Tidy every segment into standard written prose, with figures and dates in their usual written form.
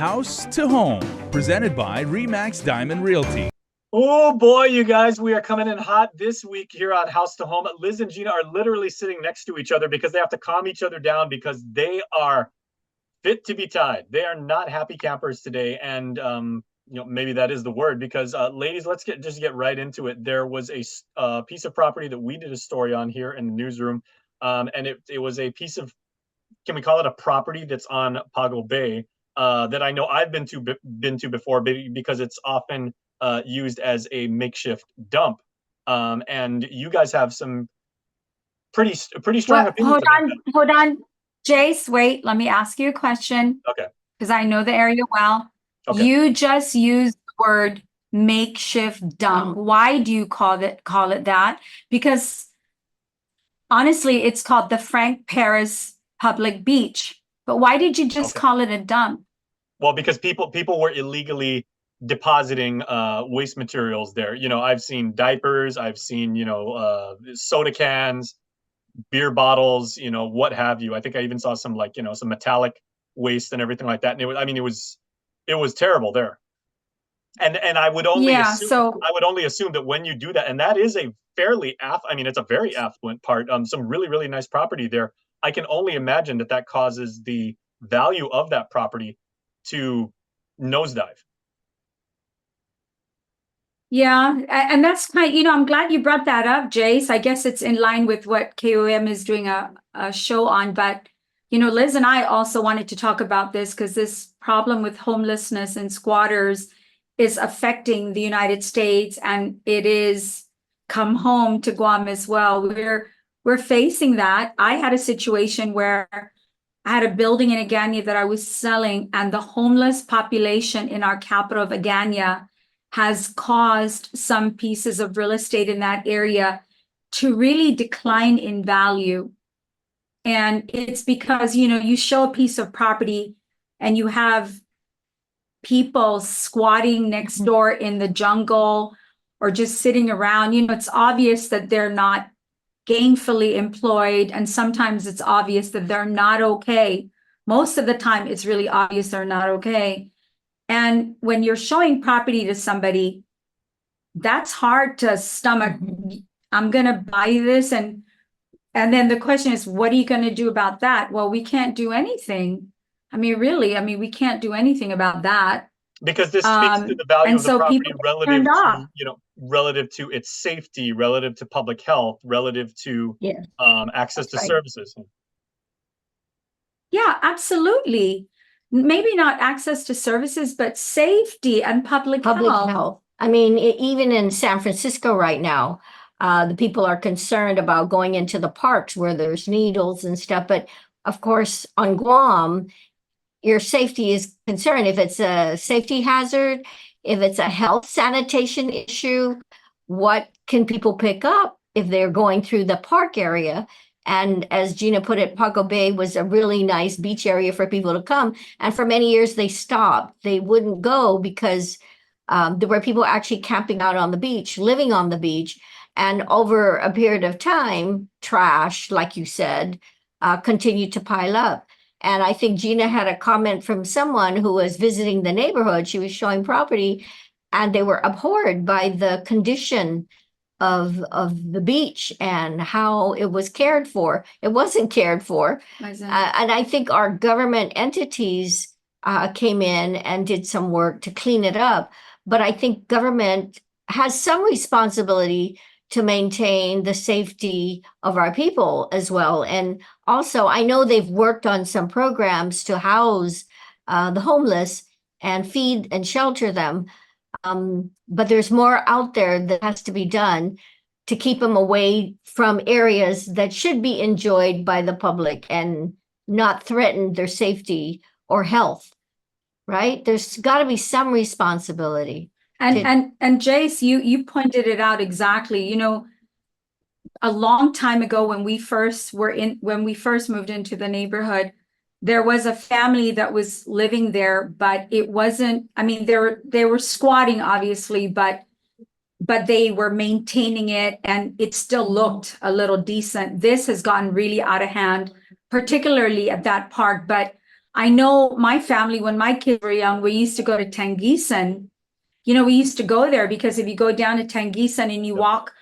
House to Home, presented by Remax Diamond Realty. Oh boy, you guys, we are coming in hot this week here on House to Home. Liz and Gina are literally sitting next to each other because they have to calm each other down because they are fit to be tied. They are not happy campers today. And, maybe that is the word because, ladies, let's get right into it. There was a piece of property that we did a story on here in the newsroom. And it was a piece of, can we call it a property that's on Pago Bay that I know I've been to before because it's often used as a makeshift dump. And you guys have some pretty strong opinions about that. Hold on, Jace, wait, let me ask you a question. Okay. Because I know the area well. Okay. You just used the word makeshift dump. Why do you call it that? Because honestly, it's called the Frank Paris Public Beach. But why did you just call it a dump? Well, because people were illegally depositing waste materials there. I've seen diapers, I've seen soda cans, beer bottles, what have you. I think I even saw some some metallic waste and everything like that. And it was terrible there. And I would only assume that when you do that, and that is a fairly it's a very affluent part, some really, really nice property there. I can only imagine that causes the value of that property to nosedive. Yeah, and that's I'm glad you brought that up, Jace. I guess it's in line with what KOM is doing a show on. But, Liz and I also wanted to talk about this because this problem with homelessness and squatters is affecting the United States, and it is come home to Guam as well. We're facing that. I had a situation where I had a building in Agana that I was selling, and the homeless population in our capital of Agana has caused some pieces of real estate in that area to really decline in value. And it's because, you show a piece of property and you have people squatting next door in the jungle or just sitting around. It's obvious that they're not gainfully employed, and sometimes it's obvious that they're not okay. Most of the time, it's really obvious they're not okay. And when you're showing property to somebody, that's hard to stomach. I'm going to buy this. And then the question is, what are you going to do about that? Well, we can't do anything. Really, we can't do anything about that. Because this speaks to the value of the property relative to its safety, relative to public health, relative to access to services. Yeah, absolutely. Maybe not access to services, but safety and public health. Even in San Francisco right now, the people are concerned about going into the parks where there's needles and stuff. But of course, on Guam, your safety is concerned. If it's a safety hazard, if it's a health sanitation issue, what can people pick up if they're going through the park area? And as Gina put it, Pago Bay was a really nice beach area for people to come. And for many years, they stopped. They wouldn't go because there were people actually camping out on the beach, living on the beach. And over a period of time, trash, like you said, continued to pile up. And I think Gina had a comment from someone who was visiting the neighborhood. She was showing property, and they were abhorred by the condition of the beach and how it was cared for. It wasn't cared for. And I think our government entities came in and did some work to clean it up. But I think government has some responsibility to maintain the safety of our people as well. And also, I know they've worked on some programs to house the homeless and feed and shelter them. But there's more out there that has to be done to keep them away from areas that should be enjoyed by the public and not threaten their safety or health, right? There's got to be some responsibility. And Jace, you pointed it out exactly. A long time ago when we first moved into the neighborhood, there was a family that was living there, but it wasn't, they were squatting obviously, but they were maintaining it and it still looked a little decent. This has gotten really out of hand, particularly at that park. But I know my family, when my kids were young, we used to go to Tangisan. We used to go there because if you go down to Tangisan and you walk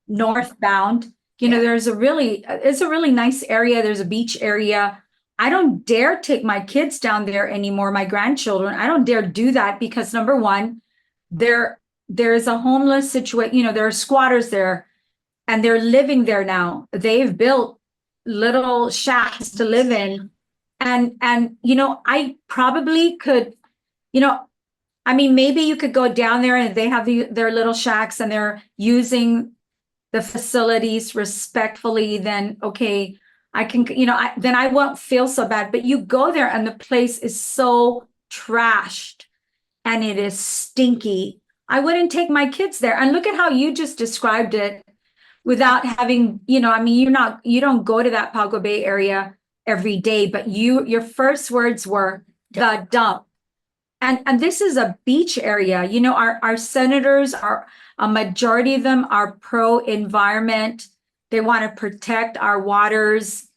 northbound, Yeah. it's a really nice area. There's a beach area. I don't dare take my kids down there anymore, my grandchildren. I don't dare do that because number one, there is a homeless situation, there are squatters there and they're living there now. They've built little shacks to live in. And I probably could, I mean, maybe you could go down there and they have their little shacks and they're using the facilities respectfully, then okay, I can, then I won't feel so bad. But you go there and the place is so trashed and it is stinky. I wouldn't take my kids there. And look at how you just described it without having, I mean, you don't go to that Pago Bay area every day, but your first words were the dump. And this is a beach area. Our senators are, a majority of them are pro-environment. They want to protect our waters.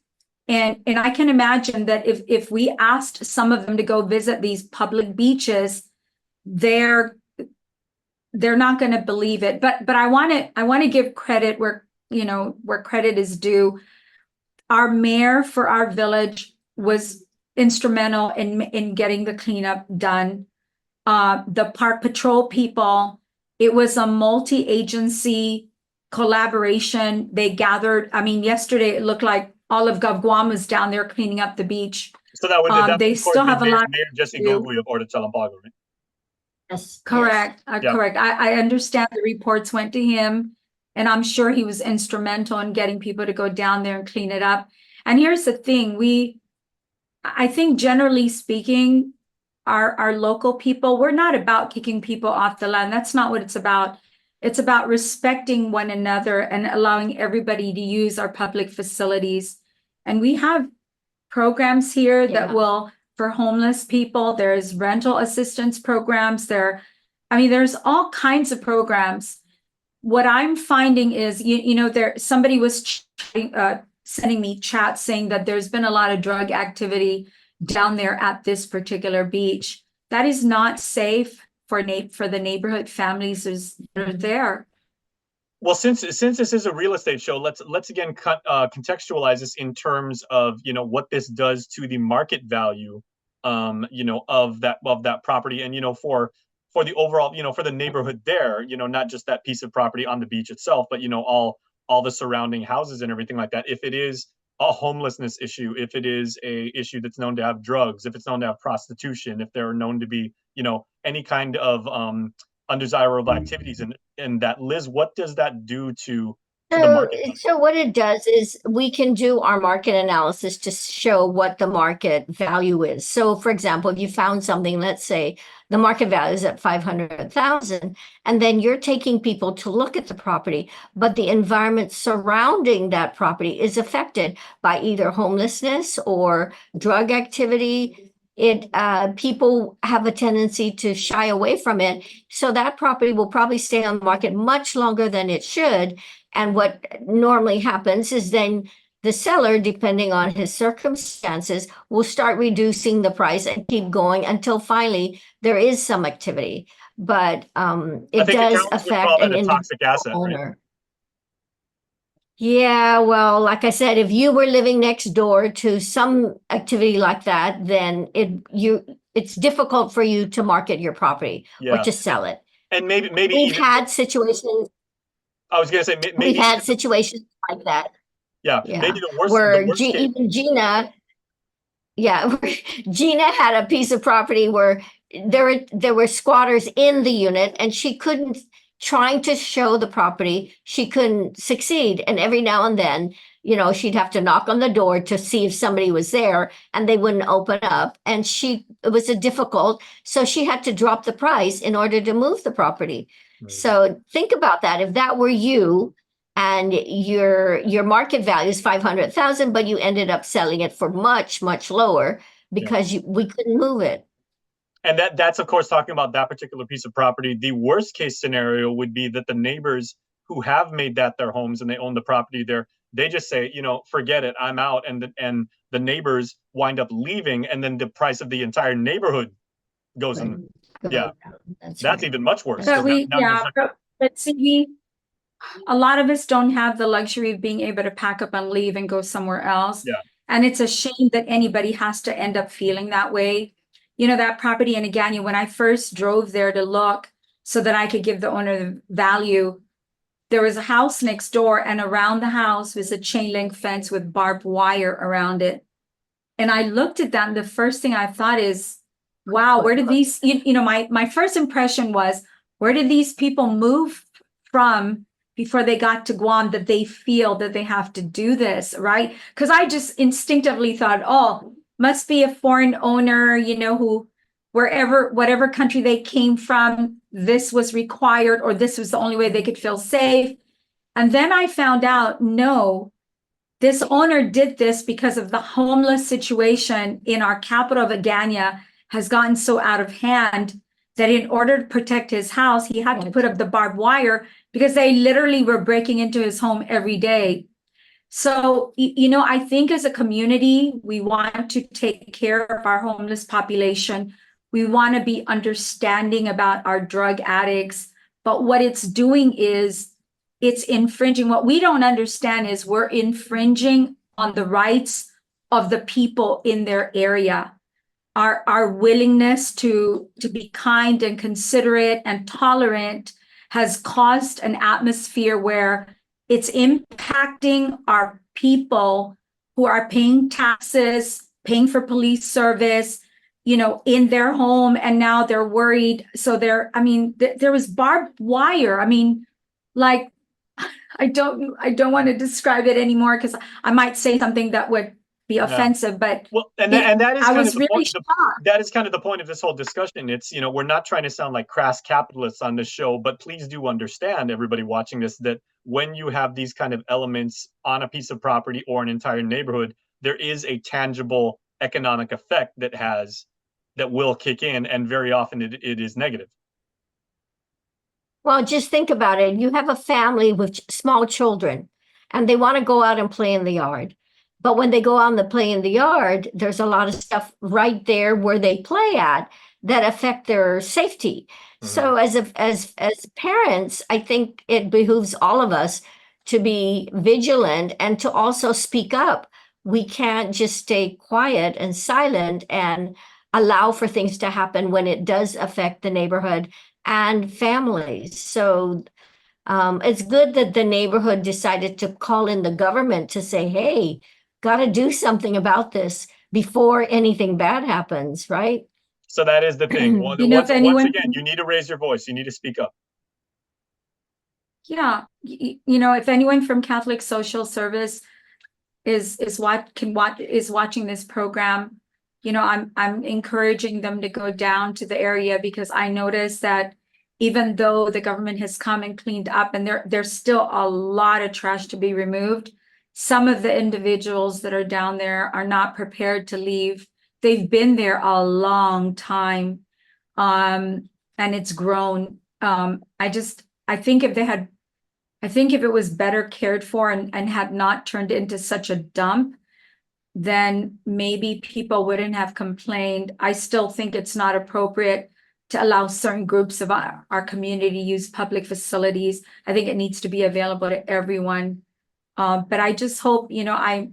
And I can imagine that if we asked some of them to go visit these public beaches, they're not going to believe it. But I want to give credit where credit is due. Our mayor for our village was instrumental in getting the cleanup done. The park patrol people, it was a multi-agency collaboration. They gathered, I mean, yesterday it looked like all of Guam was down there cleaning up the beach. So that would they still have a lot. Mayor Jesse Gogui of Orta Chalampago, right? Yes. Correct. Yeah. Correct. I understand the reports went to him, and I'm sure he was instrumental in getting people to go down there and clean it up. And here's the thing, I think generally speaking, our local people, we're not about kicking people off the land. That's not what it's about. It's about respecting one another and allowing everybody to use our public facilities. And we have programs here that will, for homeless people, there's rental assistance programs there's all kinds of programs. What I'm finding is, somebody was sending me chats saying that there's been a lot of drug activity down there at this particular beach. That is not safe for the neighborhood families that are there. Well, since this is a real estate show, let's again contextualize this in terms of what this does to the market value, of that property, and for the overall, for the neighborhood there, not just that piece of property on the beach itself, but all the surrounding houses and everything like that. If it is a homelessness issue, if it is a issue that's known to have drugs, if it's known to have prostitution, if they're known to be, any kind of undesirable activities, and that, Liz, what does that do to the market? So what it does is we can do our market analysis to show what the market value is. So for example, if you found something, let's say the market value is at 500,000, and then you're taking people to look at the property, but the environment surrounding that property is affected by either homelessness or drug activity. People have a tendency to shy away from it. So that property will probably stay on the market much longer than it should. And what normally happens is then the seller, depending on his circumstances, will start reducing the price and keep going until finally there is some activity. But it does affect an toxic asset, owner. Right? Yeah, well, like I said, if you were living next door to some activity like that, then it's difficult for you to market your property or to sell it. And maybe we've had situations. I was gonna say maybe we've had situations like that. Yeah, maybe the worst. Where the worst case. Even Gina, Gina had a piece of property where there were squatters in the unit, and she couldn't. Trying to show the property, she couldn't succeed. And every now and then, she'd have to knock on the door to see if somebody was there, and they wouldn't open up. And it was difficult. So she had to drop the price in order to move the property. Right. So think about that. If that were you and your market value is 500,000, but you ended up selling it for much, much lower because we couldn't move it. And that's of course talking about that particular piece of property. The worst case scenario would be that the neighbors who have made that their homes and they own the property there, they just say, forget it, I'm out, and the neighbors wind up leaving, and then the price of the entire neighborhood goes in. Yeah, that's right. even much worse. But Now but see, a lot of us don't have the luxury of being able to pack up and leave and go somewhere else. Yeah. And it's a shame that anybody has to end up feeling that way. You know, that property in Agana, when I first drove there to look so that I could give the owner the value, there was a house next door, and around the house was a chain link fence with barbed wire around it. And I looked at that, and the first thing I thought is, wow, where did these, my first impression was, where did these people move from before they got to Guam that they feel that they have to do this, right? Because I just instinctively thought, oh, must be a foreign owner, who, whatever country they came from, this was required, or this was the only way they could feel safe. And then I found out, no, this owner did this because of the homeless situation in our capital of Agana has gotten so out of hand that in order to protect his house, he had to put up the barbed wire because they literally were breaking into his home every day. So, I think as a community, we want to take care of our homeless population. We want to be understanding about our drug addicts. But what it's doing is it's infringing. What we don't understand is we're infringing on the rights of the people in their area. Our willingness to be kind and considerate and tolerant has caused an atmosphere where it's impacting our people who are paying taxes, paying for police service, in their home, and now they're worried. So there was barbed wire. Like, I don't want to describe it anymore because I might say something that would be offensive, but that is I was really shocked. That is kind of the point of this whole discussion. It's, we're not trying to sound like crass capitalists on this show, but please do understand, everybody watching this, that when you have these kind of elements on a piece of property or an entire neighborhood, there is a tangible economic effect that will kick in, and very often it is negative. Well, just think about it. You have a family with small children, and they want to go out and play in the yard. But when they go out and play in the yard, there's a lot of stuff right there where they play at that affect their safety. Mm-hmm. So as parents, I think it behooves all of us to be vigilant and to also speak up. We can't just stay quiet and silent and allow for things to happen when it does affect the neighborhood and families. So it's good that the neighborhood decided to call in the government to say, hey, got to do something about this before anything bad happens, right? So that is the thing. Once again, you need to raise your voice. You need to speak up. Yeah. If anyone from Catholic Social Service is watching this program, I'm encouraging them to go down to the area, because I noticed that even though the government has come and cleaned up, and there's still a lot of trash to be removed, some of the individuals that are down there are not prepared to leave. They've been there a long time, and it's grown. I think if it was better cared for and had not turned into such a dump, then maybe people wouldn't have complained. I still think it's not appropriate to allow certain groups of our community use public facilities. I think it needs to be available to everyone. But I just hope, I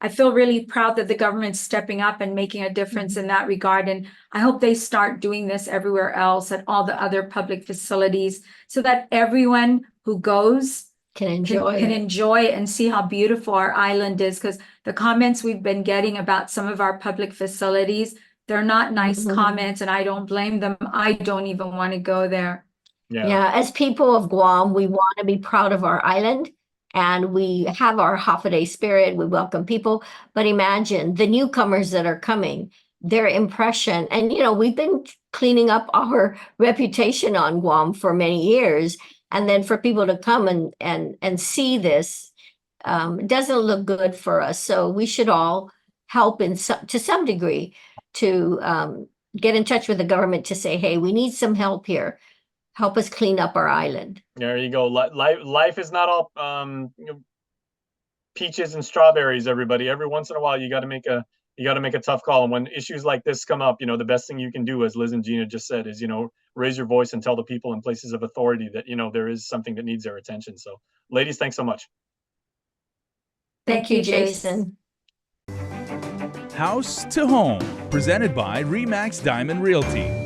feel really proud that the government's stepping up and making a difference in that regard. And I hope they start doing this everywhere else at all the other public facilities, so that everyone who goes can enjoy and see how beautiful our island is. Because the comments we've been getting about some of our public facilities, they're not nice comments, and I don't blame them. I don't even want to go there. Yeah, as people of Guam, we want to be proud of our island, and we have our Hafaday spirit. We welcome people, but imagine the newcomers that are coming, their impression. And, we've been cleaning up our reputation on Guam for many years. And then for people to come and see this, it doesn't look good for us. So we should all help to some degree to get in touch with the government to say, hey, we need some help here. Help us clean up our island. There you go. Life is not all peaches and strawberries, everybody. Every once in a while, you got to make a tough call. And when issues like this come up, the best thing you can do, as Liz and Gina just said, is, raise your voice and tell the people in places of authority that, there is something that needs their attention. So ladies, thanks so much. Thank you, Jason. House to Home, presented by RE/MAX Diamond Realty.